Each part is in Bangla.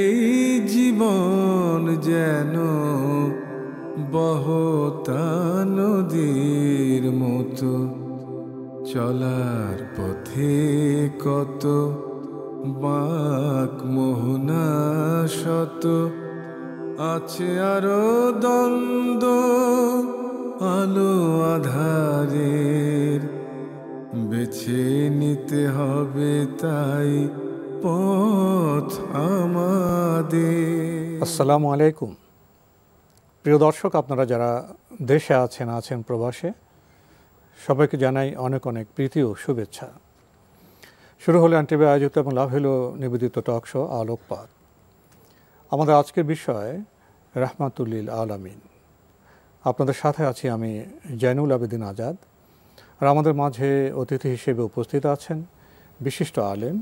এই জীবন যেন বহতা নদীর মতো, চলার পথে কত বাঁক মোহনা শত, আছে আরো দ্বন্দ্ব আলো আধারের, বেছে নিতে হবে তাই পথ আমাদের। আসসালামু আলাইকুম প্রিয় দর্শক, আপনারা যারা দেশে আছেন প্রবাসে, সবাইকে জানাই অনেক অনেক প্রীতি ও শুভেচ্ছা। শুরু হলো এনটিভি আয়োজিত এবং লাভ হলো নিবেদিত টক শো আলোকপাত। আমাদের আজকের বিষয় রাহমাতুল্লিল আলামিন। আপনাদের সাথে আছি আমি জয়নুল আবেদিন আজাদ, আর আমাদের মাঝে অতিথি হিসেবে উপস্থিত আছেন বিশিষ্ট আলেম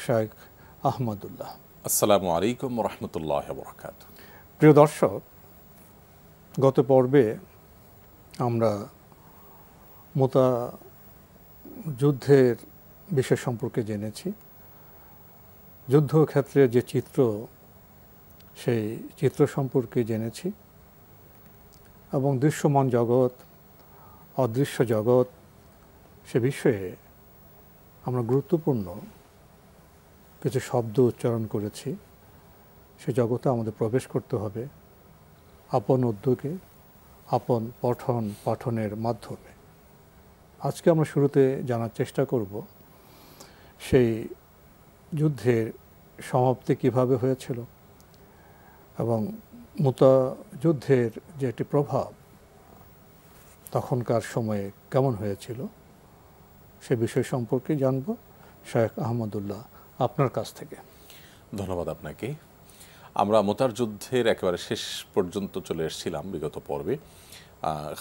শেখ আহমদুল্লাহ। আসসালামু আলাইকুম ওয়া রাহমাতুল্লাহি ওয়া বারাকাতুহু। প্রিয় দর্শক, গত পর্বে আমরা মুতা যুদ্ধের বিষয় সম্পর্কে জেনেছি। যুদ্ধক্ষেত্রে যে চিত্র, সেই চিত্র সম্পর্কে জেনেছি এবং দৃশ্যমান জগৎ, অদৃশ্য জগৎ, সে বিষয়ে আমরা গুরুত্বপূর্ণ কিছু শব্দ উচ্চারণ করেছি। সে জগতে আমাদের প্রবেশ করতে হবে আপন উদ্যোগে, আপন পাঠনের মাধ্যমে। আজকে আমরা শুরুতে জানার চেষ্টা করব সেই যুদ্ধের সমাপ্তি কিভাবে হয়েছিল এবং মুতা যুদ্ধের যে একটি প্রভাব তখনকার সময়ে কেমন হয়েছিল, সে বিষয় সম্পর্কে জানব শেখ আহমদুল্লাহ আপনার কাছ থেকে। ধন্যবাদ আপনাকে। আমরা মুতার যুদ্ধের একেবারে শেষ পর্যন্ত চলে এসেছিলাম বিগত পর্বে।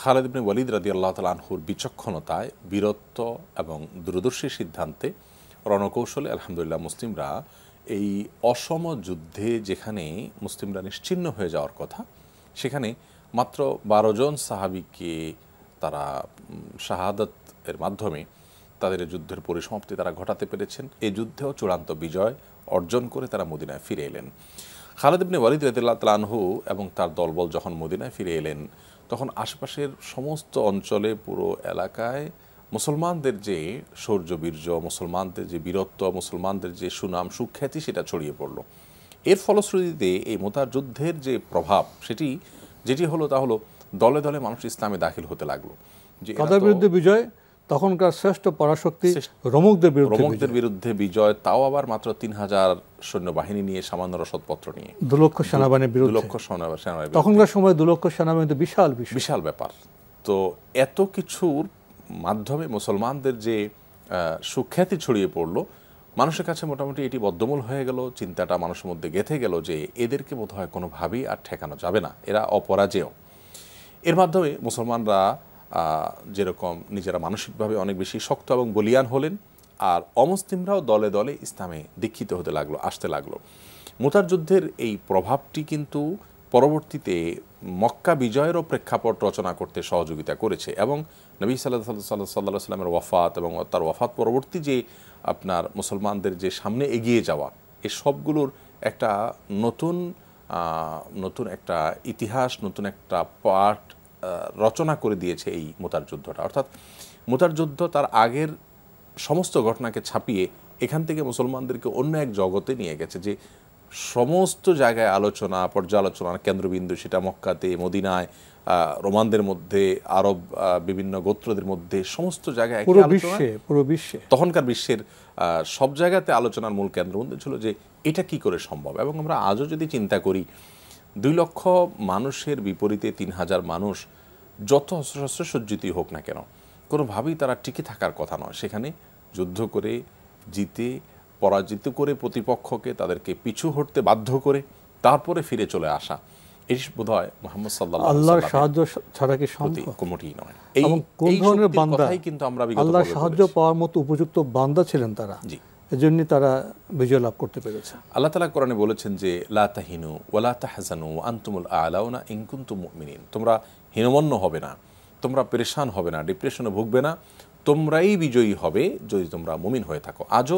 খালিদ ইবনে ওয়ালিদ রাদিয়াল্লাহু তাআলা আনহুর বিচক্ষণতায়, বীরত্ব এবং দূরদর্শী সিদ্ধান্তে, রণকৌশলে আলহামদুলিল্লাহ মুসলিমরা এই অসম যুদ্ধে, যেখানে মুসলিমরা নিশ্চিহ্ন হয়ে যাওয়ার কথা, সেখানে মাত্র 12 জন সাহাবীকে তারা শাহাদাতের মাধ্যমে তাদের যুদ্ধের পরিসমাপ্তি তারা ঘটাতে পেরেছেন। এই যুদ্ধেও চূড়ান্ত বিজয় অর্জন করে তারা মদিনায় ফিরে এলেন। খালিদ ইবনে ওয়ালিদ রাদিয়াল্লাহু তাআলা আনহু এবং তার দলবল যখন মদিনায় ফিরে এলেন, তখন আশেপাশের সমস্ত অঞ্চলে, পুরো এলাকায় মুসলমানদের যে শৌর্যবীর্য, মুসলমানদের যে বীরত্ব, মুসলমানদের যে সুনাম সুখ্যাতি, সেটা ছড়িয়ে পড়ল। এর ফলশ্রুতিতে এই মুতার যুদ্ধের যে প্রভাব, যেটি হলো তা হলো দলে দলে মানুষ ইসলামে দাখিল হতে লাগলো। যে কাদের বিরুদ্ধে বিজয়? তখনকার শ্রেষ্ঠ পরাশক্তি রোমকদের বিরুদ্ধে বিজয়, তাও আবার মাত্র 3000 সৈন্যবাহিনী নিয়ে, সামান্য রসদপত্র নিয়ে। 2 লক্ষ সেনাবাহিনীর বিরুদ্ধে। 2 লক্ষ সেনাবাহিনী, তখনকার সময় 2 লক্ষ সেনাবাহিনী বিশাল ব্যাপার। তো এত কিছুর মাধ্যমে মুসলমানদের যে সুখ্যাতি ছড়িয়ে পড়লো, মানুষের কাছে মোটামুটি এটি বদ্ধমূল হয়ে গেল। চিন্তাটা মানুষের মধ্যে গেঁথে গেল যে এদেরকে বোধহয় কোনোভাবেই আর ঠেকানো যাবে না, এরা অপরাজেয়। এর মাধ্যমে মুসলমানরা যেরকম নিজেরা মানসিকভাবে অনেক বেশি শক্ত এবং বলিয়ান হলেন, আর অমুসলিমরাও দলে দলে ইসলামে দীক্ষিত হতে লাগলো, আসতে লাগলো। মুতার যুদ্ধের এই প্রভাবটি কিন্তু পরবর্তীতে মক্কা বিজয়েরও প্রেক্ষাপট রচনা করতে সহযোগিতা করেছে, এবং নবী সাল্লাল্লাহু আলাইহি সাল্লামের ওয়াফাত এবং তার ওয়াফাত পরবর্তী যে আপনার মুসলমানদের যে সামনে এগিয়ে যাওয়া, এই সবগুলোর একটা নতুন একটা ইতিহাস, নতুন একটা পাঠ রচনা করে দিয়েছে এই মুতার যুদ্ধটা। অর্থাৎ মুতার যুদ্ধ তার আগের সমস্ত ঘটনাকে ছাপিয়ে এখান থেকে মুসলমানদেরকে অন্য এক জগতে নিয়ে গেছে, যে সমস্ত জায়গায় আলোচনা, পর্যালোচনার কেন্দ্রবিন্দু সেটা মক্কাতে, মদিনায়, রোমানদের মধ্যে, আরব বিভিন্ন গোত্রদের মধ্যে, সমস্ত জায়গায়, পুরো বিশ্বে তখনকার বিশ্বের সব জায়গাতে আলোচনার মূল কেন্দ্রবিন্দু ছিল যে এটা কি করে সম্ভব। এবং আমরা আজও যদি চিন্তা করি, 2 লক্ষ মানুষের বিপরীতে 3000 মানুষ যত অস্ত্রশস্ত্র সজ্জিতই হোক না কেন, কোনোভাবেই তারা টিকে থাকার কথা নয়। সেখানে যুদ্ধ করে জিতে, পরাজিত করে প্রতিপক্ষকে, তাদেরকে পিছু হটতে বাধ্য করে তারপরে ফিরে চলে আসা, এই বোধহয় মুহাম্মদ সাল্লাল্লাহু আলাইহি ওয়াসাল্লাম আল্লাহর সাহায্য ছাড়া কি সম্ভব? কোনটি নয়। এবং কোন ধরনের বান্দা কিন্তু আমরা আল্লাহর সাহায্য পাওয়ার মতো উপযুক্ত বান্দা ছিলেন তারা, এজন্য তারা বিজয় লাভ করতে পেরেছে। আল্লাহ তাআলা কোরআনে বলেছেন যে লা তাহিনু ওয়া লা তাহজানু ওয়া আনতুমুল আ'লাউনা ইন কুনতুম মুমিনিন। তোমরা হীনমন্য হবে না, তোমরা পেরেশান হবে না, ডিপ্রেশনে ভুগবে না, তোমরাই বিজয়ী হবে যদি তোমরা মুমিন হয়ে থাকো। আজও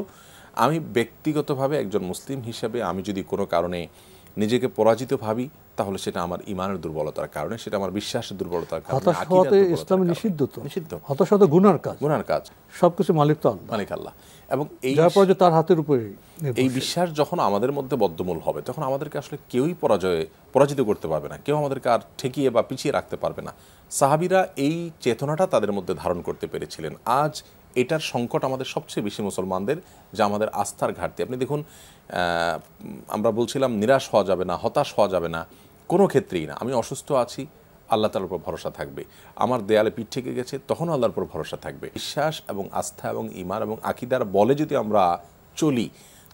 আমি ব্যক্তিগতভাবে একজন মুসলিম হিসেবে আমি যদি কোনো কারণে নিজেকে পরাজিত ভাবি, তাহলে সেটা আমার ইমানের দুর্বলতার কারণে, সেটা আমার বিশ্বাসের দুর্বলতার কারণে। হতাশ হওয়াতে ইসলামে নিষিদ্ধ, তো নিষিদ্ধ। হতাশ হওয়া গুনার কাজ, গুনার কাজ। সবকিছু মালিক তো আল্লাহ, মালিক আল্লাহ। এবং এই যার পর যে তার হাতের উপরে এই বিশ্বাস যখন আমাদের মধ্যে বদ্ধমূল হবে, তখন আমাদেরকে আসলে কেউই পরাজিত করতে পারবে না, কেউ আমাদেরকে আর ঠেকিয়ে বা পিছিয়ে রাখতে পারবে না। সাহাবীরা এই চেতনাটা তাদের মধ্যে ধারণ করতে পেরেছিলেন। আজ এটার সংকট আমাদের সবচেয়ে বেশি মুসলমানদের, যা আমাদের আস্থার ঘাটতি। আপনি দেখুন, আমরা বলছিলাম নিরাশ হওয়া যাবে না, হতাশ হওয়া যাবে না, কোনো ক্ষেত্রেই না। আমি অসুস্থ আছি, আল্লাহ তাআলার উপর ভরসা থাকবে। আমার দেয়ালে পিঠ থেকে গেছে, তখন আল্লাহর উপর ভরসা থাকবে। বিশ্বাস এবং আস্থা এবং ঈমান এবং আকীদার বলে যদি আমরা চলি,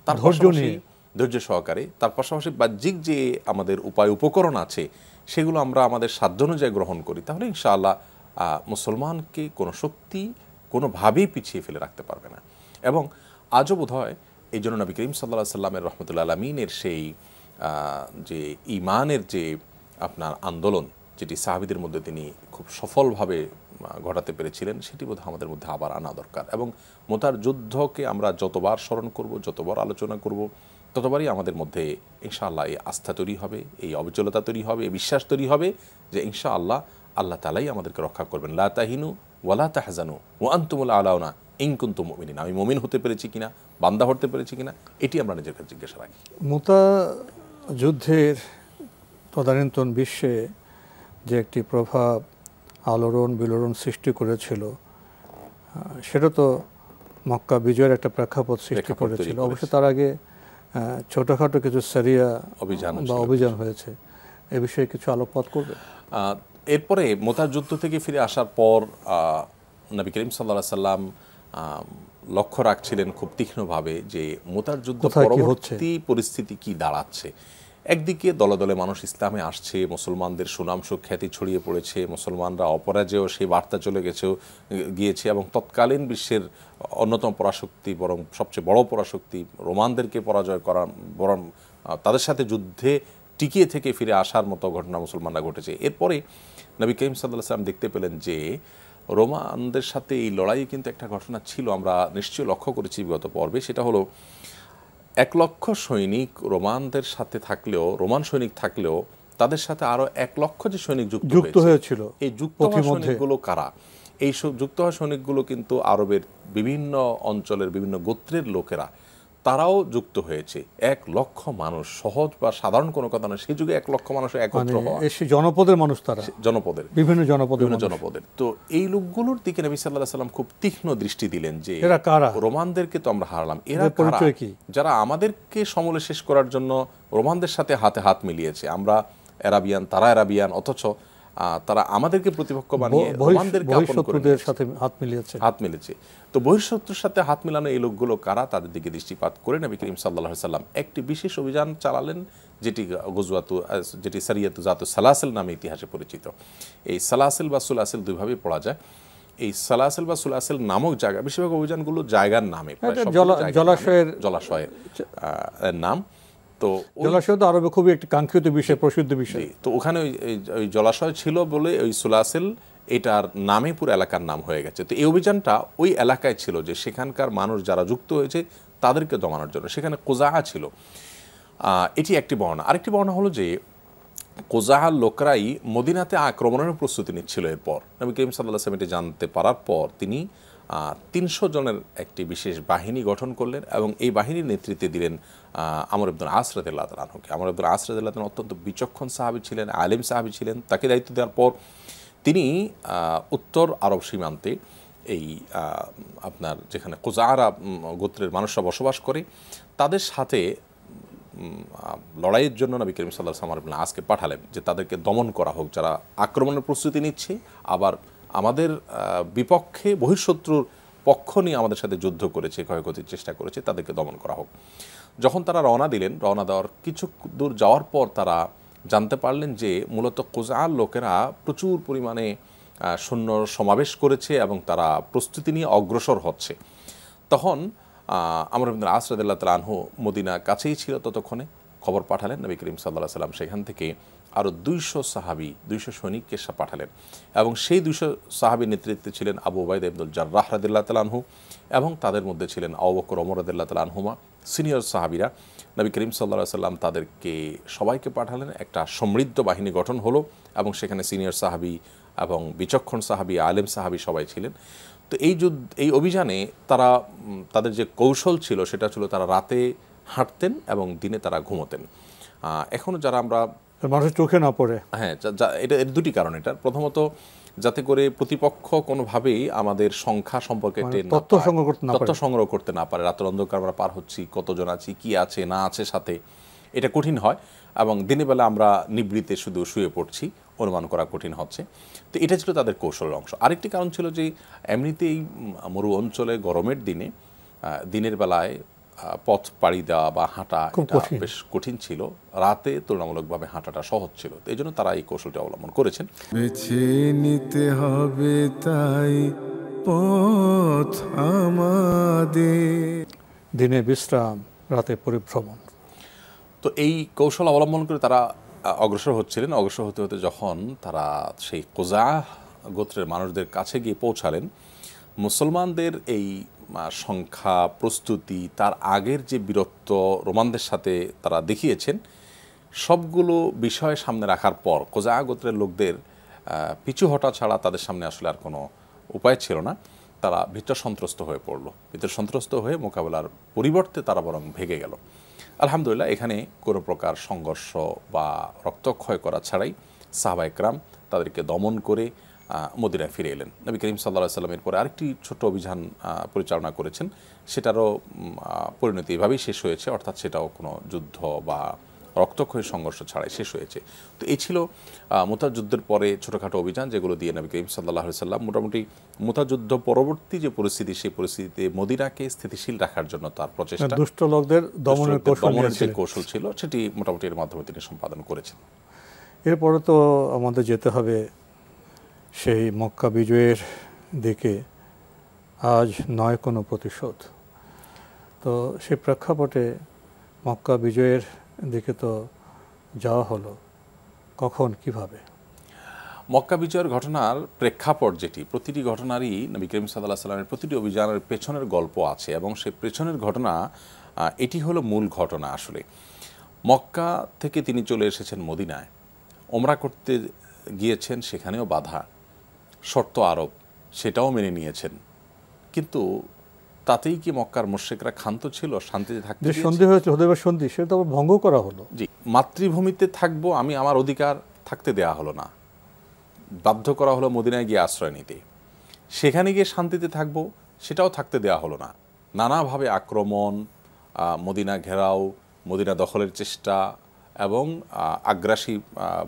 তার পাশাপাশি ধৈর্য সহকারে, তার পাশাপাশি বাহ্যিক যে আমাদের উপায় উপকরণ আছে সেগুলো আমরা আমাদের সাধ্য অনুযায়ী গ্রহণ করি, তাহলে ইনশাআল্লাহ মুসলমানকে কোনো শক্তি কোনোভাবেই পিছিয়ে ফেলে রাখতে পারবে না। এবং আজও বোধ হয় এই জন্য নবী করিম সাল্লাল্লাহু আলাইহি সাল্লামের রহমতুল্লাহ আলামিনের সেই যে ঈমানের যে আপনার আন্দোলন, যেটি সাহাবীদের মধ্যে তিনি খুব সফলভাবে ঘটাতে পেরেছিলেন, সেটি বোধহয় আমাদের মধ্যে আবার আনা দরকার। এবং মুতার যুদ্ধকে আমরা যতবার স্মরণ করব, যতবার আলোচনা করব, ততবারই আমাদের মধ্যে ইনশাআল্লাহ এই আস্থা তৈরি হবে, এই অবিচলতা তৈরি হবে, এই বিশ্বাস তৈরি হবে যে ইনশাআল্লাহ আল্লাহ তাআলাই আমাদেরকে রক্ষা করবেন। লা তাহিনু ওয়ালা তাহজানু ওয়া আনতুমুল আলাউনা ইন কুনতুম মুমিনিন। আমি মুমিন হতে পেরেছি কিনা, বান্দা হতে পেরেছি কিনা, এটি আমরা নিজের কাছে জিজ্ঞাসা রাখি। মুতা যুদ্ধের তদানীন্তন বিশ্বে যে একটি প্রভাব আলোড়ন বিলোড়ন সৃষ্টি করেছিল, সেটা তো মক্কা বিজয়ের একটা প্রেক্ষাপট সৃষ্টি করেছিল। অবশ্য তার আগে ছোটোখাটো কিছু সারিয়া অভিযান হয়েছে, এ বিষয়ে কিছু আলোকপাত করবে? এরপরে মুতার যুদ্ধ থেকে ফিরে আসার পর নবী করিম সাল্লাল্লাহু আলাইহি সাল্লাম লক্ষ্য রাখছিলেন খুব তীক্ষ্ণভাবে যে মুতার যুদ্ধ পরবর্তী পরিস্থিতি কি দাঁড়াচ্ছে। একদিকে দলে দলে মানুষ ইসলামে আসছে, মুসলমানদের সুনাম সুখ্যাতি ছড়িয়ে পড়েছে, মুসলমানরা অপরাজেয় সেই বার্তা চলে গিয়েছে এবং তৎকালীন বিশ্বের অন্যতম পরাশক্তি, বরং সবচেয়ে বড় পরাশক্তি রোমানদেরকে পরাজয় করা, বরং তাদের সাথে যুদ্ধে টিকিয়ে থেকে ফিরে আসার মতো ঘটনা মুসলমানরা ঘটেছে। এরপরে নবী করিম সাল্লাল্লাহু আলাইহি ওয়াসাল্লাম দেখতে পেলেন যে রোমানদের সাথে এই লড়াইয়ে কিন্তু একটা ঘটনা ছিল, আমরা নিশ্চয়ই লক্ষ্য করেছি বিগত পর্বে। সেটা হলো 1 লক্ষ সৈনিক রোমানদের সাথে থাকলেও, রোমান সৈনিক থাকলেও তাদের সাথে আরো 1 লক্ষ যে সৈনিক যুক্ত হয়েছিল, এই যুক্ত হওয়া সৈনিকগুলো কারা? এই যুক্ত হওয়া সৈনিকগুলো কিন্তু আরবের বিভিন্ন অঞ্চলের বিভিন্ন গোত্রের লোকেরা, তারাও যুক্ত হয়েছে। 1 লক্ষ মানুষ, সহজ বা সাধারণ কোনো কথা নয়। সেই যুগে 1 লক্ষ মানুষের একত্র হওয়া, জনপদের মানুষ, তারা জনপদের, বিভিন্ন জনপদের। তো এই লোকগুলোর দিকে নবী সাল্লাল্লাহু আলাইহি সাল্লাম খুব তীক্ষ্ণ দৃষ্টি দিলেন যে এরা কারা? রোমানদেরকে তো আমরা হারালাম, এরা কারা যারা আমাদেরকে সমূলে শেষ করার জন্য রোমানদের সাথে হাতে হাত মিলিয়েছে? আমরা আরাবিয়ান, তারা আরাবিয়ান, অথচ তারা আমাদেরকে প্রতিপক্ষ বানিয়ে রোমানদেরকে আপন করে সাথে হাত মিলিয়েছে। তো বহিঃশত্রুর সাথে হাত মিলানো এই লোকগুলো কারা, তাদের দিকে দৃষ্টিপাত করে নবী করিম সাল্লাল্লাহু আলাইহি সাল্লাম একটি বিশেষ অভিযান চালালেন, যেটি সারিয়াতু যাতুস সালাসিল নামে ইতিহাসে পরিচিত। এই সালাসিল বা সুলাসিল দুইভাবে পড়া যায়। এই সালাসিল বা সুলাসিল নামক জায়গা, বেশিরভাগ অভিযানগুলো জায়গার নামে, জলাশয়ের নাম। তো জলাশয় তো আরবে খুবই একটি কাঙ্ক্ষিত বিষয়, প্রসিদ্ধ বিষয়। তো ওখানে ওই জলাশয় ছিল বলে ওই সুলাসিল এটার নামে পুরো এলাকার নাম হয়ে গেছে। তো এই অভিযানটা ওই এলাকায় ছিল যে সেখানকার মানুষ যারা যুক্ত হয়েছে তাদেরকে দমানোর জন্য। সেখানে কোজাহা ছিল, এটি একটি বর্ণনা। আরেকটি বর্ণনা হলো যে কোজাহার লোকরাই মদিনাতে আক্রমণের প্রস্তুতি নিচ্ছিল। এরপর নবী করিম সাল্লাল্লাহু আলাইহি ওয়াসাল্লাম এটি জানতে পারার পর তিনি 300 জনের একটি বিশেষ বাহিনী গঠন করলেন এবং এই বাহিনীর নেতৃত্বে দিলেন আমর ইবনে আস রাদিয়াল্লাহু তাআলা আনহুকে। আমর ইবনে আস রাদিয়াল্লাহু তাআলা অত্যন্ত বিচক্ষণ সাহাবী ছিলেন, আলেম সাহাবী ছিলেন। তাকে দায়িত্ব দেওয়ার পর তিনি উত্তর আরব সীমান্তে এই আপনার যেখানে কোজাআরা গোত্রের মানুষরা বসবাস করে, তাদের সাথে লড়াইয়ের জন্য নবী করিম সাল্লাল্লাহু আলাইহি ওয়াসাল্লাম আমর ইবনে আসকে পাঠালেন যে তাদেরকে দমন করা হোক, যারা আক্রমণের প্রস্তুতি নিচ্ছে, আবার আমাদের বিপক্ষে বহিঃশত্রুর পক্ষ নিয়ে আমাদের সাথে যুদ্ধ করেছে, ক্ষয়ক্ষতির চেষ্টা করেছে, তাদেরকে দমন করা হোক। যখন তারা রওনা দিলেন, রওনা দেওয়ার কিছু দূর যাওয়ার পর তারা জানতে পারলেন যে মূলত কোজাআর লোকেরা প্রচুর পরিমাণে সৈন্য সমাবেশ করেছে এবং তারা প্রস্তুতি নিয়ে অগ্রসর হচ্ছে। তখন আমর ইবনে আস রাদিয়াল্লাহু তাআলা আনহু মদিনা কাছেই ছিল ততক্ষণে, খবর পাঠালেন। নবী করিম সাল্লাল্লাহু আলাইহি ওয়াসাল্লাম সেখান থেকে আরও 200 সাহাবী, 200 সৈনিককে পাঠালেন এবং সেই 200 সাহাবীর নেতৃত্বে ছিলেন আবু উবাইদা ইবনুল জাররাহ রাদিয়াল্লাহু তাআলা আনহু এবং তাদের মধ্যে ছিলেন আবু বকর, ওমর রাদিয়াল্লাহু তাআলা আনহুমা, সিনিয়র সাহাবীরা। নবী করিম সাল্লাল্লাহু আলাইহি ওয়াসাল্লাম তাদেরকে সবাইকে পাঠালেন। একটা সমৃদ্ধ বাহিনী গঠন হলো এবং সেখানে সিনিয়র সাহাবী এবং বিচক্ষণ সাহাবী, আলেম সাহাবী সবাই ছিলেন। তো এই অভিযানে তারা তাদের যে কৌশল ছিল সেটা ছিল তারা রাতে হাঁটতেন এবং দিনে তারা ঘুমোতেন। এখনও যারা আমরা মানুষের চোখে না পড়ে, হ্যাঁ, এটা এর দুটি কারণ। এটা প্রথমত যাতে করে প্রতিপক্ষ কোনোভাবেই আমাদের সংখ্যা সম্পর্কে তথ্য সংগ্রহ করতে না পারে। রাতের অন্ধকার আমরা পার হচ্ছি, কতজন আছি, কি আছে না আছে সাথে, এটা কঠিন হয় এবং দিনের বেলা আমরা নিবৃতে শুধু শুয়ে পড়ছি, অনুমান করা কঠিন হচ্ছে। তো এটা ছিল তাদের কৌশলের অংশ। আরেকটি কারণ ছিল যে এমনিতেই মরু অঞ্চলে গরমের দিনে দিনের বেলায় পথ পাড়ি দেওয়া বা হাঁটা বেশ কঠিন ছিল, রাতে তুলনামূলকভাবে হাঁটাটা সহজ ছিল। তো এই জন্য তারা এই কৌশলটি অবলম্বন করেছেন। বেছে নিতে হবে তাই পথ আমাদের, দিনে বিশ্রাম, রাতে পরিভ্রমণ। তো এই কৌশল অবলম্বন করে তারা অগ্রসর হচ্ছিলেন। অগ্রসর হতে হতে যখন তারা সেই কোজা গোত্রের মানুষদের কাছে গিয়ে পৌঁছালেন, মুসলমানদের এই সংখ্যা, প্রস্তুতি, তার আগের যে বীরত্ব রোমানদের সাথে তারা দেখিয়েছেন, সবগুলো বিষয় সামনে রাখার পর কোজা গোত্রের লোকদের পিছু হটা ছাড়া তাদের সামনে আসলে আর কোনো উপায় ছিল না। তারা ভিতর সন্ত্রস্ত হয়ে পড়ল। ভিতর সন্ত্রস্ত হয়ে মোকাবেলার পরিবর্তে তারা বরং ভেগে গেল। আলহামদুলিল্লাহ, এখানে কোনো প্রকার সংঘর্ষ বা রক্তক্ষয় করা ছাড়াই সাহাবায়ে কেরাম তাদেরকে দমন করে মদিনায় ফিরে এলেন। নবী করিম সাল্লাল্লাহু আলাইহি ওয়াসাল্লামের পরে আরেকটি ছোট্ট অভিযান পরিচালনা করেছেন। সেটারও পরিণতি এভাবেই শেষ হয়েছে, অর্থাৎ সেটাও কোনো যুদ্ধ বা রক্তক্ষয়ী সংঘর্ষ ছাড়াই শেষ হয়েছে। তো এই ছিল মুতা যুদ্ধের পরে ছোটোখাটো অভিযান, যেগুলো দিয়ে নবী করিম সাল্লাল্লাহু আলাইহি ওয়াসাল্লাম মোটামুটি মুতা যুদ্ধ পরবর্তী যে পরিস্থিতি, সেই পরিস্থিতিতে মদিনাকে স্থিতিশীল রাখার জন্য তার প্রচেষ্টা, দুষ্ট লোকদের দমনের যে কৌশল ছিল, সেটি মোটামুটি এর মাধ্যমে তিনি সম্পাদন করেছেন। এরপরে তো আমাদের যেতে হবে সেই মক্কা বিজয়ের দিকে। আজ নয় কোনো প্রতিশোধ। তো সেই প্রেক্ষাপটে মক্কা বিজয়ের দিকে তো যাওয়া হলো, কখন কিভাবে? মক্কা বিজয়ের ঘটনার প্রেক্ষাপট যেটি, প্রতিটি ঘটনারই নবী করিম সাল্লাল্লাহু আলাইহি ওয়াসাল্লামের প্রতিটি অভিযানের পেছনের গল্প আছে এবং সেই পেছনের ঘটনা এটি হলো মূল ঘটনা। আসলে মক্কা থেকে তিনি চলে এসেছেন মদিনায়, ওমরা করতে গিয়েছেন, সেখানেও বাধা, শর্ত আরোপ, সেটাও মেনে নিয়েছেন। কিন্তু তাতেই কি মক্কার মুশরিকরা ক্ষান্ত ছিল? শান্তিতে থাকতে যে সন্ধি হয়েছে, হুদায়বিয়ার সন্ধি, সেটা তো ভঙ্গ করা হলো। জি, মাতৃভূমিতে থাকবো আমি, আমার অধিকার থাকতে দেয়া হলো না, বাধ্য করা হলো মদিনায় গিয়ে আশ্রয় নিতে। সেখানে গিয়ে শান্তিতে থাকবো, সেটাও থাকতে দেয়া হলো না। নানাভাবে আক্রমণ, মদিনা ঘেরাও, মদিনা দখলের চেষ্টা এবং আগ্রাসী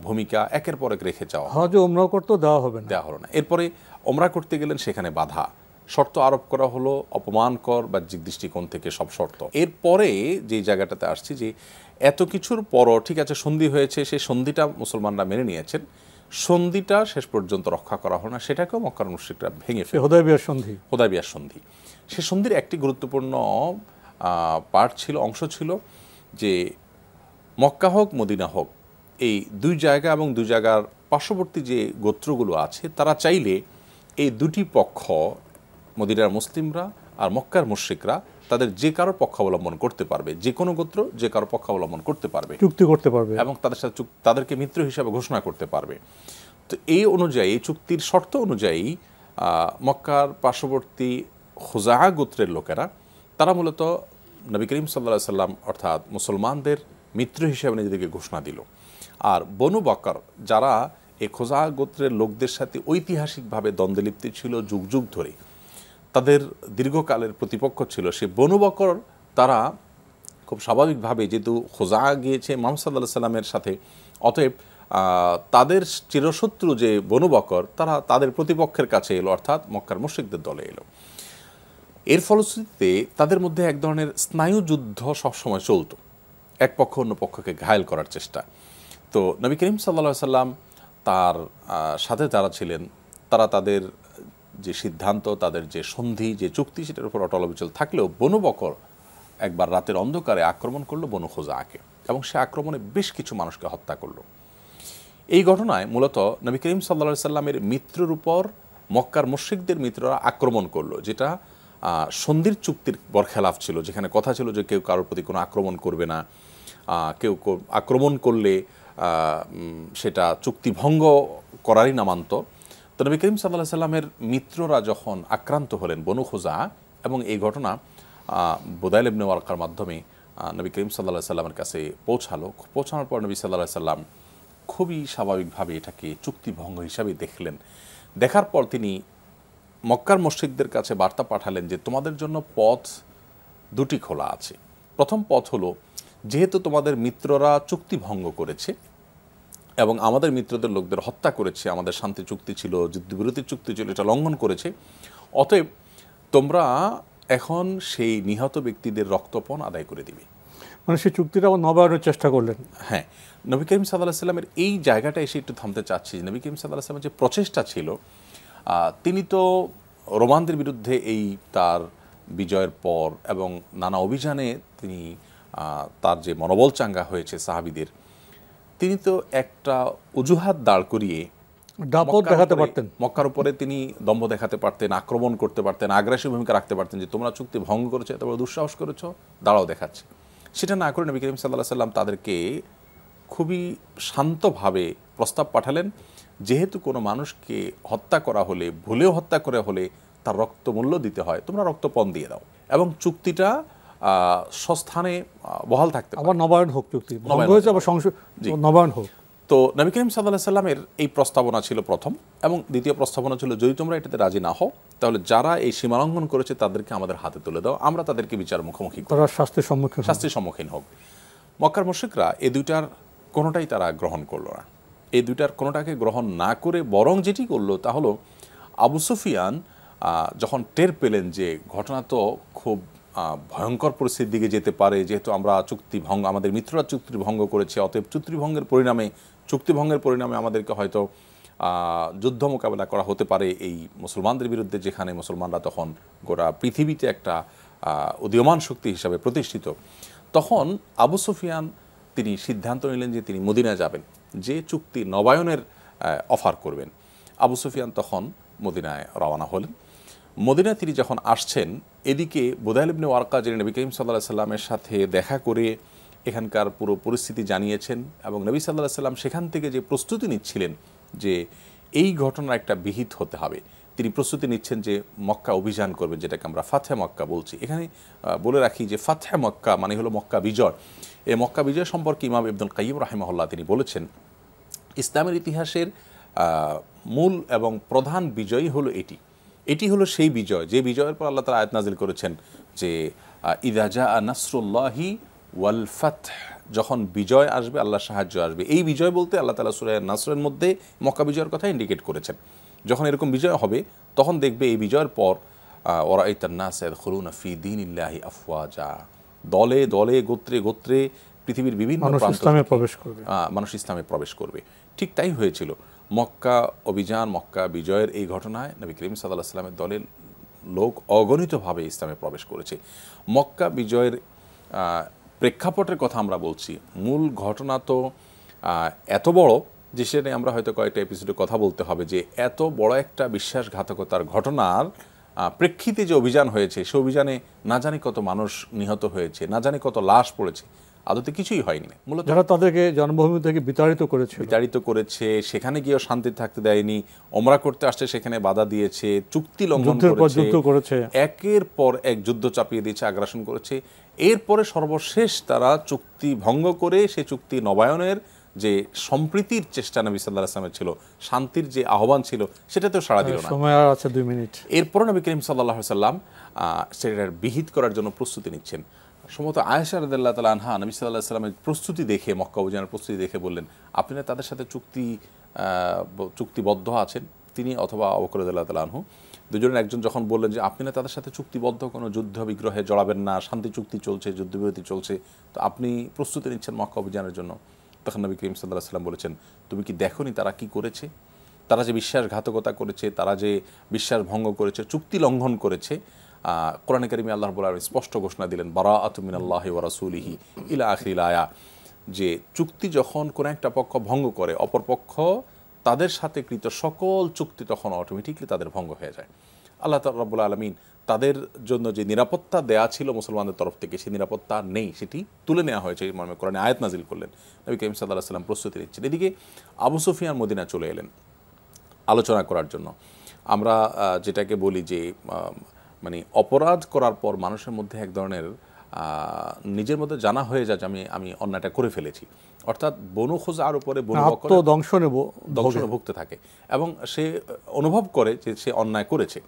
ভূমিকা একের পর এক রেখে যাওয়া। হজ ও উমরা করতে দেওয়া হলো না। এরপরে ওমরা করতে গেলেন, সেখানে বাধা, শর্ত আরোপ করা হলো অপমানকর বাহ্যিক দৃষ্টিকোণ থেকে সব শর্ত। এরপরে যে জায়গাটাতে আসছি, যে এত কিছুর পরও ঠিক আছে সন্ধি হয়েছে, সেই সন্ধিটা মুসলমানরা মেনে নিয়েছেন, সন্ধিটা শেষ পর্যন্ত রক্ষা করা হলো না, সেটাকেও মক্কার মুশরিকরা ভেঙে ফেলে। হুদায়বিয়ার সন্ধি, সে সন্ধির একটি গুরুত্বপূর্ণ পার্ট ছিল, অংশ ছিল যে মক্কা হোক মদিনা হোক, এই দুই জায়গা এবং দুই জায়গার পার্শ্ববর্তী যে গোত্রগুলো আছে, তারা চাইলে এই দুটি পক্ষ, মদিনার মুসলিমরা আর মক্কার মুশরিকরা, তাদের যে কারোর পক্ষ অবলম্বন করতে পারবে। যে কোনো গোত্র যে কারোর পক্ষ অবলম্বন করতে পারবে, চুক্তি করতে পারবে এবং তাদের সাথে তাদেরকে মিত্র হিসাবে ঘোষণা করতে পারবে। তো এই অনুযায়ী, এই চুক্তির শর্ত অনুযায়ী মক্কার পার্শ্ববর্তী খুজাআ গোত্রের লোকেরা, তারা মূলত নবী করিম সাল্লাল্লাহু আলাইহি ওয়াসাল্লাম অর্থাৎ মুসলমানদের মিত্র হিসেবে নিজেদেরকে ঘোষণা দিল। আর বনু বকর, যারা এই খুজাআ গোত্রের লোকদের সাথে ঐতিহাসিকভাবে দ্বন্দ্বলিপ্ত ছিল যুগ যুগ ধরে, তাদের দীর্ঘকালের প্রতিপক্ষ ছিল, সে বনু বকর, তারা খুব স্বাভাবিকভাবে, যেহেতু খুজাআ গিয়েছে মুহাম্মদ সাল্লাল্লাহু আলাইহি ওয়াসাল্লামের সাথে, অতএব তাদের চিরশত্রু যে বনু বকর, তারা তাদের প্রতিপক্ষের কাছে এলো, অর্থাৎ মক্কার মুশরিকদের দলে এলো। এর ফলশ্রুতিতে তাদের মধ্যে এক ধরনের স্নায়ুযুদ্ধ সবসময় চলত, এক পক্ষ অন্য পক্ষকে ঘায়েল করার চেষ্টা। তো নবী করিম সাল্লাল্লাহু আলাইহি ওয়াসাল্লাম, তার সাথে যারা ছিলেন, তারা তাদের যে সিদ্ধান্ত, তাদের যে সন্ধি, যে চুক্তি, সেটার উপর অটল অবিচল থাকলেও বনু বকর একবার রাতের অন্ধকারে আক্রমণ করলো বনু খুজাআকে এবং সে আক্রমণে বেশ কিছু মানুষকে হত্যা করলো। এই ঘটনায় মূলত নবী করিম সাল্লাল্লাহু সাল্লামের মিত্রের উপর মক্কার মুশরিকদের মিত্ররা আক্রমণ করলো, যেটা সন্ধির চুক্তির বরখেলাফ ছিল, যেখানে কথা ছিল যে কেউ কারোর প্রতি কোনো আক্রমণ করবে না, কেউ আক্রমণ করলে সেটা চুক্তি ভঙ্গ করারই নামান্ত। তো নবী করিম সাল্লাল্লাহু সাল্লামের মিত্ররা যখন আক্রান্ত হলেন বনু খুজা, এবং এই ঘটনা বুদাইল ইবনে ওয়ারকার মাধ্যমে নবী করিম সাল্লাল্লাহু সাল্লামের কাছে পৌঁছানোর পর নবী সাল্লাল্লাহু সাল্লাম খুবই স্বাভাবিকভাবে এটাকে চুক্তিভঙ্গ হিসাবে দেখলেন। দেখার পর তিনি মক্কার মুশরিকদের কাছে বার্তা পাঠালেন যে তোমাদের জন্য পথ দুটি খোলা আছে। প্রথম পথ হলো, যেহেতু তোমাদের মিত্ররা চুক্তি ভঙ্গ করেছে এবং আমাদের মিত্রদের লোকদের হত্যা করেছে, আমাদের শান্তি চুক্তি ছিল, যুদ্ধবিরতির চুক্তি ছিল, এটা লঙ্ঘন করেছে, অতএব তোমরা এখন সেই নিহত ব্যক্তিদের রক্তপণ আদায় করে দিবে। মানে সেই চুক্তিটা আবার নবায়নের চেষ্টা করলেন। হ্যাঁ, নবী করিম সাল্লাল্লাহু আলাইহি সাল্লামের এই জায়গাটা এসে একটু থামতে চাচ্ছি। নবী করিম সাল্লাল্লাহু আলাইহি সাল্লামের যে প্রচেষ্টা ছিল, তিনি তো রোমানদের বিরুদ্ধে এই তার বিজয়ের পর এবং নানা অভিযানে তিনি তার যে মনোবল চাঙ্গা হয়েছে সাহাবীদের, তিনি তো একটা অজুহাত দাঁড় করিয়ে দাপট দেখাতে পারতেন, মক্কার উপরে তিনি দম্ভ দেখাতে পারতেন, আক্রমণ করতে পারতেন, আগ্রাসী ভূমিকা রাখতে পারতেন যে তোমরা চুক্তি ভঙ্গ করেছো, তোমরা দুঃসাহস করেছো, দাঁড়াও দেখাচ্ছে। সেটা না করে নবী করিম সাল্লাল্লাহু আলাইহি সাল্লাম তাদেরকে খুবই শান্তভাবে প্রস্তাব পাঠালেন, যেহেতু কোনো মানুষকে হত্যা করা হলে, ভুলেও হত্যা করা হলে তার রক্তমূল্য দিতে হয়, তোমরা রক্তপণ দিয়ে দাও এবং চুক্তিটা স্বস্থানে বহাল থাকতে পারে। আবার নবায়ন হোক, চুক্তি ভঙ্গ হয়েছে আবার নবায়ন হোক। তো নবী করিম সাল্লাল্লাহু আলাইহি সাল্লামের এই প্রস্তাবনা ছিল প্রথম, এবং দ্বিতীয় প্রস্তাবনা ছিল যদি তোমরা এটাতে রাজি না হও তাহলে যারা এই সীমালঙ্ঘন করেছে তাদেরকে আমাদের হাতে তুলে দাও, আমরা তাদেরকে বিচার মুখোমুখি করব, তারা শাস্তির সম্মুখীন হোক। মক্কার মুশরিকরা এই দুইটার কোনোটাই তারা গ্রহণ করলো না। এই দুইটার কোনোটাকে গ্রহণ না করে বরং যেটি করলো তা হলো, আবু সুফিয়ান যখন টের পেলেন যে ঘটনা তো খুব ভয়ঙ্কর পরিস্থিতির দিকে যেতে পারে, যেহেতু আমরা আমাদের মিত্ররা চুক্তি ভঙ্গ করেছে, অতএব চুক্তিভঙ্গের পরিণামে আমাদেরকে হয়তো যুদ্ধ মোকাবেলা করা হতে পারে এই মুসলমানদের বিরুদ্ধে, যেখানে মুসলমানরা তখন গোটা পৃথিবীতে একটা উদীয়মান শক্তি হিসাবে প্রতিষ্ঠিত। তখন আবু সুফিয়ান তিনি সিদ্ধান্ত নিলেন যে তিনি মদিনায় যাবেন, যে চুক্তি নবায়নের অফার করবেন। আবু সুফিয়ান তখন মদিনায় রওনা হলেন। মদিনায় তিনি যখন আসছেন, এদিকে বুদাইল ইবনে ওয়ারকা যিনি নবী করিম সাল্লাল্লাহু আলাইহি সাল্লামের সাথে দেখা করে এখানকার পুরো পরিস্থিতি জানিয়েছেন, এবং নবী সাল্লাল্লাহু আলাইহি সাল্লাম সেখান থেকে যে প্রস্তুতি নিচ্ছিলেন যে এই ঘটনার একটা বিহিত হতে হবে, তিনি প্রস্তুতি নিচ্ছেন যে মক্কা অভিযান করবেন, যেটাকে আমরা ফাতহে মক্কা বলছি। এখানে বলে রাখি যে ফাতহে মক্কা মানে হলো মক্কা বিজয়। এই মক্কা বিজয় সম্পর্কে ইমাম ইবনুল কাইয়িম রাহিমাহুল্লাহ তিনি বলেছেন, ইসলামের ইতিহাসের মূল এবং প্রধান বিজয়ই হলো এটি হলো সেই বিজয়, যে বিজয়ের পর আল্লাহ তাআলা আয়াত নাজিল করেছেন যে ইযা জাআ নাসরুল্লাহি ওয়াল ফাতহ, যখন বিজয় আসবে, আল্লাহর সাহায্য আসবে। এই বিজয় বলতে আল্লাহ তাআলা সূরা নাসরের মধ্যে মক্কা বিজয়ের কথা ইন্ডিকেট করেছেন। যখন এরকম বিজয় হবে তখন দেখবে এই বিজয়ের পর ওয়ারাআইতান নাস ইয়াদখুলুনা ফি দীনিল্লাহি আফওয়াজা, দলে দলে গোত্রে গোত্রে পৃথিবীর বিভিন্ন প্রান্ত মানুষ ইসলামে প্রবেশ করবে। ঠিক তাই হয়েছিল। মক্কা অভিযান, মক্কা বিজয়ের এই ঘটনায় নবী করিম সাল্লাল্লাহু আলাইহি ওয়াসাল্লামের দলের লোক অগণিতভাবে ইসলামে প্রবেশ করেছে। মক্কা বিজয়ের প্রেক্ষাপটের কথা আমরা বলছি, মূল ঘটনা তো এত বড় যে সেটা আমরা হয়তো কয়েকটা এপিসোডে কথা বলতে হবে, যে এত বড় একটা বিশ্বাসঘাতকতার ঘটনার প্রেক্ষিতে যে অভিযান হয়েছে, সে অভিযানে না জানি কত মানুষ নিহত হয়েছে, না জানি কত লাশ পড়েছে, আদতে কিছুই হয়নি। মূলত যারা তাদেরকে জন্মভূমি থেকে বিতাড়িত করেছে, সেখানে গিয়েও শান্তি থাকতে দেয়নি, ওমরা করতে আসছে সেখানে বাধা দিয়েছে, চুক্তি লঙ্ঘন করেছে, একের পর এক যুদ্ধ চাপিয়ে দিয়েছে, আগ্রাসন করেছে। এরপরে সর্বশেষ তারা চুক্তি ভঙ্গ করে সে চুক্তি নবায়নের যে সম্প্রীতির চেষ্টা নবী সাল্লাল্লাহু আলাইহি ওয়াসাল্লামের ছিল, শান্তির যে আহ্বান ছিল, সেটাতেও সাড়া দিল না। সময় আর আছে 2 মিনিট। এরপর নবী করিম সাল্লাল্লাহু আলাইহি ওয়াসাল্লাম সেটার বিহিত করার জন্য প্রস্তুতি নিচ্ছেন। সম্ভবত আয়েশা রাদিয়াল্লাহু তাআলা আনহা নবী সাল্লাল্লাহু আলাইহি ওয়াসাল্লামের প্রস্তুতি দেখে, মক্কা অভিযানের প্রস্তুতি দেখে বললেন, আপনারা তাদের সাথে চুক্তিবদ্ধ আছেন। তিনি অথবা আবু বকর রাদিয়াল্লাহু তাআলা আনহু দুজনের একজন যখন বললেন যে আপনারা তাদের সাথে চুক্তিবদ্ধ, কোনো যুদ্ধ বিগ্রহে জড়াবেন না, শান্তি চুক্তি চলছে, যুদ্ধবিরতি চলছে, তো আপনি প্রস্তুতি নিচ্ছেন মক্কা অভিযানের জন্য। তখন নবী করিম সাল্লাল্লাহু আলাইহি ওয়াসাল্লাম বলেছেন, তুমি কি দেখোনি তারা কি করেছে? তারা যে বিশ্বাসঘাতকতা করেছে, তারা যে বিশ্বাস ভঙ্গ করেছে, চুক্তি লঙ্ঘন করেছে। কোরআনে কারিমে আল্লাহ রাব্বুল আলামিন স্পষ্ট ঘোষণা দিলেন, বারাআতু মিনাল্লাহি ওয়া রাসূলিহি ইলা আখিরিল আয়া। যে চুক্তি যখন কোনো একটা পক্ষ ভঙ্গ করে, অপর পক্ষ তাদের সাথে কৃত সকল চুক্তি তখন অটোমেটিকলি তাদের ভঙ্গ হয়ে যায়। আল্লাহ রাব্বুল আলামিন তাদের জন্য যে নিরাপত্তা দেয়া ছিল মুসলমানদের তরফ থেকে, সেই নিরাপত্তা নেই, সেটি তুলে নেওয়া হয়েছে। এই মর্মে কোরআনে আয়াত নাজিল করলেন, নবী করিম সাল্লাল্লাহু আলাইহি ওয়াসাল্লাম প্রস্তুতি নিচ্ছেন। এদিকে আবু সুফিয়ান মদিনা চলে এলেন আলোচনা করার জন্য। আমরা যেটাকে বলি যে মানে অপরাধ করার পর মানুষের মধ্যে এক ধরনের নিজের মধ্যে জানা হয়ে যায় যে আমি অন্যায়টা করে ফেলেছি, অর্থাৎ বনু খুজার উপরে বনু বকর দংশনে ভুগতে থাকে এবং সে অনুভব করে যে সে অন্যায় করেছে।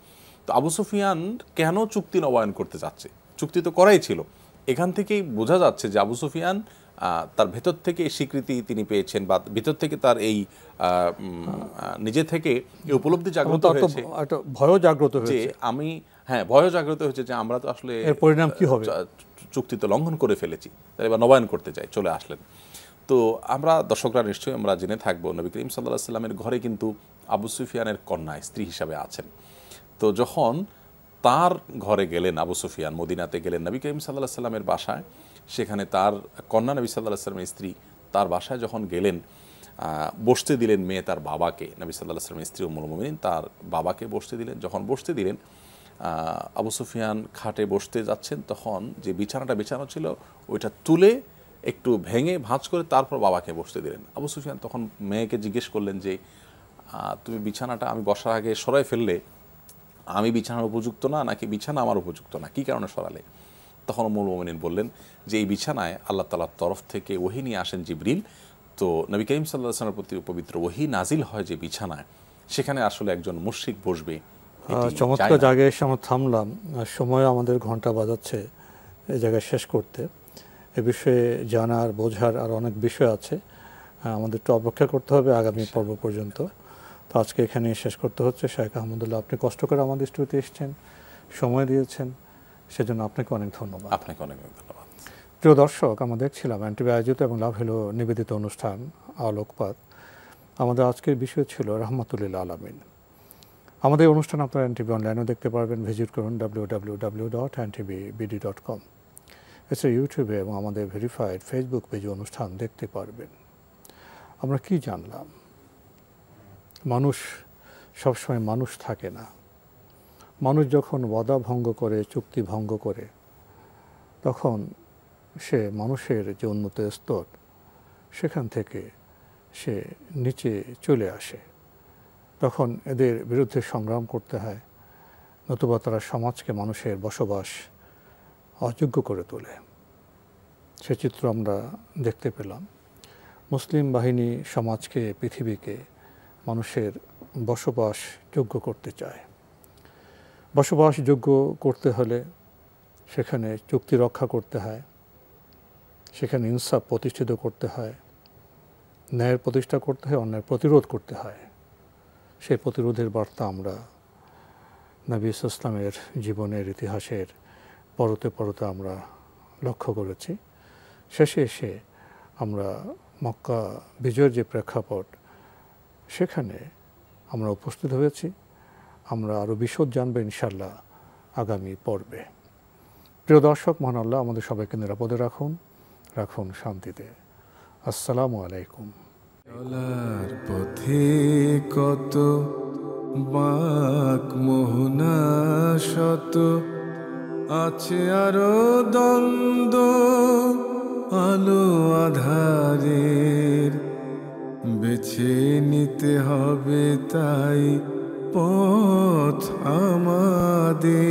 তো আবু সুফিয়ান কেন চুক্তি নবায়ন করতে যাচ্ছে? চুক্তি তো করাই ছিল। এখান থেকেই বোঝা যাচ্ছে যে আবু সুফিয়ান তার ভেতর থেকে এই স্বীকৃতি তিনি পেয়েছেন, বা ভেতর থেকে তার এই নিজে থেকে এই উপলব্ধি জাগ্রত হয়েছে, ভয় জাগ্রত হয়েছে যে ভয় জাগ্রত হয়েছে যে আমরা তো আসলে এর পরিণাম কি হবে, চুক্তি তো লঙ্ঘন করে ফেলেছি, তাই এবার নবায়ন করতে চাই, চলে আসলেন। তো আমরা দর্শকরা নিশ্চয়ই আমরা জেনে থাকবো নবী করিম সাল্লাল্লাহু আলাইহি ওয়াসাল্লামের ঘরে কিন্তু আবু সুফিয়ানের কন্যা স্ত্রী হিসাবে আছেন। তো যখন তার ঘরে গেলেন আবু সুফিয়ান, মদিনাতে গেলেন নবী করিম সাল্লাল্লাহু আলাইহি ওয়াসাল্লামের বাসায়, সেখানে তার কন্যা নবী সাল্লাল্লাহু আলাইহি ওয়াসাল্লামের স্ত্রী তার বাসায় যখন গেলেন, বসতে দিলেন মেয়ে তার বাবাকে, নবী সাল্লাল্লাহু আলাইহি ওয়াসাল্লামের স্ত্রী উম্মুল মুমিনিন তার বাবাকে বসতে দিলেন। যখন বসতে দিলেন, আবু সুফিয়ান খাটে বসতে যাচ্ছেন, তখন যে বিছানাটা বিছানো ছিল ওইটা তুলে একটু ভেঙে ভাঁজ করে তারপর বাবাকে বসতে দিলেন। আবু সুফিয়ান তখন মেয়েকে জিজ্ঞেস করলেন যে তুমি বিছানাটা আমি বসার আগে সরাই ফেললে, আমি বিছানার উপযুক্ত না, নাকি বিছানা আমার উপযুক্ত না, কী কারণে সরালে? তখন উম্মুল মুমিনিন বললেন যে এই বিছানায় আল্লাহ তাআলার তরফ থেকে ওহী নিয়ে আসেন জিবরিল। তো নবী করিম সাল্লাল্লাহু আলাইহি ওয়াসাল্লামের প্রতি পবিত্র ওহী নাজিল হয় যে বিছানায়, সেখানে আসলে একজন মুশরিক বসবে। চমৎকার জায়গায় এসে আমরা থামলাম, সময় আমাদের ঘন্টা বাজাচ্ছে এই জায়গায় শেষ করতে। এ বিষয়ে জানার বোঝার আর অনেক বিষয় আছে, আমাদের একটু অপেক্ষা করতে হবে আগামী পর্ব পর্যন্ত। তো আজকে এখানে শেষ করতে হচ্ছে। শাইখ আহমদুল্লাহ, আপনি কষ্ট করে আমাদের স্টুডিওতে এসেছেন, সময় দিয়েছেন, সেজন্য আপনাকে অনেক ধন্যবাদ। আপনাকে অনেক ধন্যবাদ। প্রিয় দর্শক, আমরা দেখছিলাম এনটিভি আয়োজিত এবং লাভ হলো নিবেদিত অনুষ্ঠান আলোকপাত। আমাদের আজকের বিষয় ছিল রাহমাতুল লিল আলামিন। আমাদের অনুষ্ঠান আপনারা এনটিভি অনলাইনেও দেখতে পারবেন, ভিজিট করুন www.ntvbd.com। এছাড়া ইউটিউবে এবং আমাদের ভেরিফাইড ফেসবুক পেজে অনুষ্ঠান দেখতে পারবেন। আমরা কি জানলাম? মানুষ সবসময় মানুষ থাকে না। মানুষ যখন ওয়াদা ভঙ্গ করে, চুক্তি ভঙ্গ করে, তখন সে মানুষের যে উন্নত স্তর, সেখান থেকে সে নিচে চলে আসে। তখন এদের বিরুদ্ধে সংগ্রাম করতে হয়, নতুবা তারা সমাজকে, মানুষের বসবাস অযোগ্য করে তোলে। সে চিত্র আমরা দেখতে পেলাম। মুসলিম বাহিনী সমাজকে, পৃথিবীকে মানুষের বসবাস যোগ্য করতে চায়। বসবাসযোগ্য করতে হলে সেখানে চুক্তি রক্ষা করতে হয়, সেখানে ইনসাফ প্রতিষ্ঠিত করতে হয়, ন্যায়ের প্রতিষ্ঠা করতে হয়, অন্যায়ের প্রতিরোধ করতে হয়। সেই প্রতিরোধের বার্তা আমরা নবী ইসলামের জীবনের ইতিহাসের পরতে পরতে আমরা লক্ষ্য করেছি। শেষে এসে আমরা মক্কা বিজয়ের যে প্রেক্ষাপট, সেখানে আমরা উপস্থিত হয়েছি। আমরা আরও বিশদ জানবো ইনশাল্লাহ আগামী পর্বে। প্রিয় দর্শক, মহান আল্লাহ আমাদের সবাইকে নিরাপদে রাখুন, রাখুন শান্তিতে। আসসালামু আলাইকুম। চলার পথে কত বাঁক মোহনা শত, আছে আরো দ্বন্দ্ব আলো আধারের, বেছে নিতে হবে তাই পথ আমাদের।